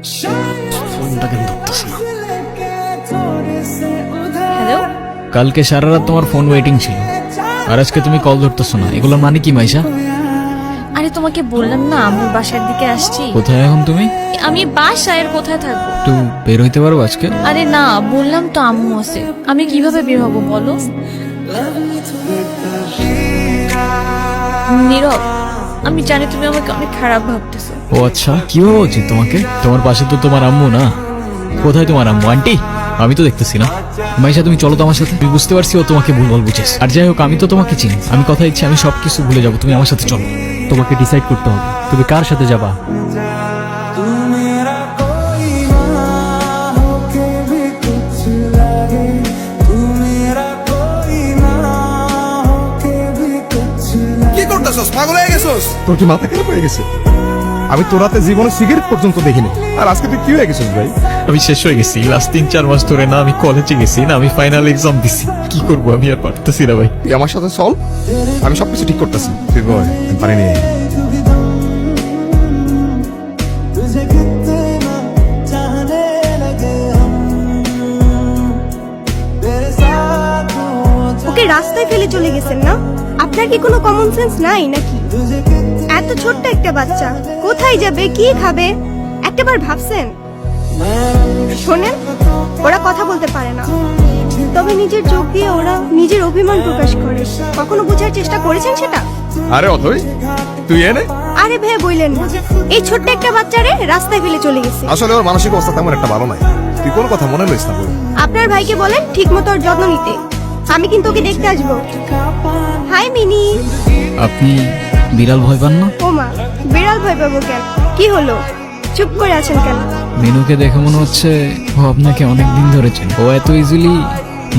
ফোনটা কেন ধরতেছে না? হ্যালো, কালকে সারা রাত তোমার ফোন ওয়েটিং ছিল, আর আজকে তুমি কল ধরতেছো না। এগুলোর মানে কি মাইশা? আরে তোমাকে বললাম না আম্মুর বাসার দিকে আসছি। কোথায় এখন তুমি? আমি বাসায়, আর কোথায় থাকবো? একটু বের হইতে পারো আজকে? আরে না, বললাম তো আম্মু আছে, আমি কিভাবে বের হবো বলো? নীরব, আমি জানি তুমি আমাকে অনেক খারাপ ভাবতেছো। ও আচ্ছা, কি ভাবা উচিত তোমাকে? তোমার পাশে তো তোমার আম্মু না। কোথায় তোমার আম্মু? আন্টি আমি তো দেখতেছি না। মাইশা তুমি চলো তো আমার সাথে। আমি বুঝতে পারছি ও তোমাকে ভুলভাল বুঝেছ। আর যাই হোক, আমি তো তোমাকে চিনি। আমি কথা দিচ্ছি আমি সবকিছু ভুলে যাবো, তুমি আমার সাথে চলো। তোমাকে ডিসাইড করতে হবে তুমি কার সাথে যাবা। কি করতেছস? পাগল হয়ে গেছস? তোর কি মাথা খারাপ হয়ে গেছে? আমি তোর রাতে জীবনে সিগারেট পর্যন্ত দেখিনি, আর আজকে তুই কি হয়ে গেছিস ভাই? আমি শেষ হয়ে গেছি। লাস্ট 3-4 মাস ধরে না আমি কলেজে গেছি, না আমি ফাইনাল এক্সাম দিছি। কি করবো আমি, আর পারতেছি না ভাই। তুই আমার সাথে চল, আমি সবকিছু ঠিক করতেছি। তুই বয়, আমি পারিনি। ওকে রাস্তায় ফেলে চলে গেছেন না? আপনার কি কোনো কমন সেন্স নাই নাকি? এত ছোট্ট একটা বাচ্চা কোথায় যাবে, কি খাবে, একটাবার ভাবছেন? শোনেন, ওরা কথা বলতে পারে না, তবে নিজের চোখ দিয়ে ওরা নিজের অভিমান প্রকাশ করে। কখনো বোঝার চেষ্টা করেছেন সেটা? আরে অথই, তুই এনে। আরে ভাই বললেন না, এই ছোট্ট একটা বাচ্চারে রাস্তায় ফেলে চলে গেছে। আসলে ওর মানসিক অবস্থা তেমন একটা ভালো নাই। তুই কোন কথা মনে লইস না বল। আপনার ভাইকে বলেন ঠিক মতো ওর যত্ন নিতে। আমি কিন্তু ওকে দেখতে আসবো। হাই মিনি। আপনি বিড়াল ভয় পান না? ওমা, বিড়াল ভয় পাবো কেন? কি হলো, চুপ করে আছেন কেন? মেনুকে দেখে মনে হচ্ছে ও আপনাকে অনেক দিন ধরে চেনে। ও এত ইজিলি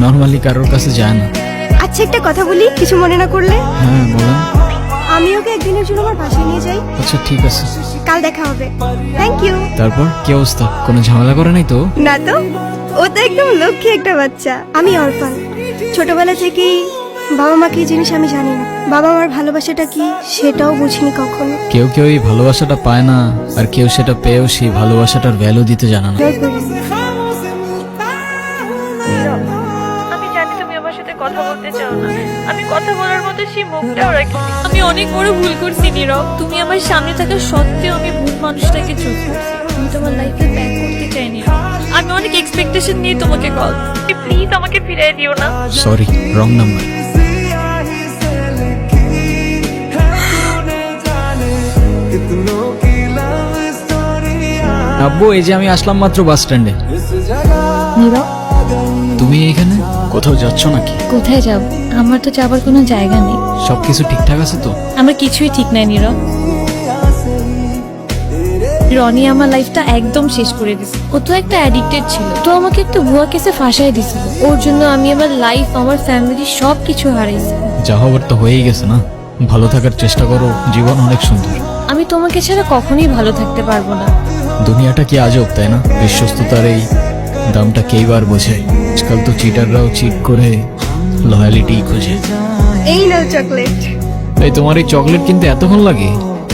নর্মালি কারোর কাছে যায় না। আচ্ছা একটা কথা বলি, কিছু মনে না করলে? হ্যাঁ বলেন। আমি ওকে একদিনের জন্য আমার বাসায় নিয়ে যাই। আচ্ছা ঠিক আছে। কাল দেখা হবে। Thank you. তারপর কি অবস্থা? কোনো ঝামেলা করে নাই তো? না তো, ও তো একদম লক্ষ্মী একটা বাচ্চা। আমি অরফান, ছোটবেলা থেকেই বাবা মা কি জিনিস আমি জানি না। বাবা মার ভালোবাসাটা কি সেটাও বুঝিনি কখনো। কেউ কেউ এই ভালোবাসাটা পায় না, আর কেউ সেটা পেয়েও সেই ভালোবাসাটার ভ্যালু দিতে জানে না। দয়া করি। আমি জানি তুমি আমার সাথে কথা বলতে চাও না, আমি কথা বলার মতো সেই মুখটাও রাখি। আমি অনেক বড় ভুল করছি নীরব। তুমি আমার সামনে থাকা সত্ত্বেও আমি ভুল মানুষটাকে চুজ করছি। আমি তোমার লাইফে ব্যাক করতে চাই নীরব। আমি অনেক এক্সপেকটেশন নিয়ে তোমাকে কল। প্লিজ আমাকে ফিরিয়ে দিও না। Sorry, wrong number. আব্বু এই যে আমি আসলাম মাত্র বাস স্ট্যান্ডে। নীরব, তুমি এইখানে কোথাও যাচ্ছ নাকি? কোথায় যাব? আমার তো যাবার কোনো জায়গা নেই। সবকিছু ঠিকঠাক আছে তো? আমার কিছুই ঠিক নাই নীরব। রনি আমার লাইফটা একদম শেষ করে দিছে। ও তো একটা অ্যাডিক্টেড ছিল, তো আমাকে একটা ভুয়া কেসে ফাঁসাই দিছিল। ওর জন্য আমি আমার লাইফ, আমার ফ্যামিলি সবকিছু হারাইছি। যা হবার তো হয়েই গেছে না। ভালো থাকার চেষ্টা করো, জীবন অনেক সুন্দর। আমি তোমাকে ছাড়া কখনোই ভালো থাকতে পারবো না। দুনিয়াটা কি আজব তাই না? বিশ্বস্ততার এই দামটা কেইবার বোঝে। আজকাল তো চিটাররাও চিট করে লয়ালিটি খোঁজে। এই নাও চকলেট। এই তোমার এই চকলেট কিনতে এতক্ষণ লাগে?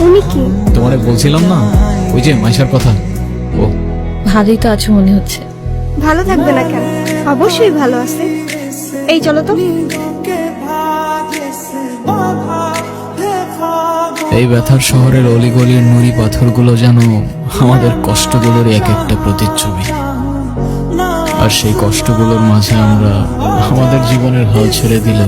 উনি কি? তোমারে বলছিলাম না ওই যে মাইশার কথা। ও ভালোই তো আছো মনে হচ্ছে। ভালো থাকবে না কেন? অবশ্যই ভালো আছে। এই চলো তো। এই ব্যথার শহরের অলিগলির নুড়ি পাথরগুলো যেন আমাদের কষ্টগুলোর এক একটা প্রতিচ্ছবি। আর সেই কষ্টগুলোর মাঝে আমরা আমাদের জীবনের হাল ছেড়ে দিলে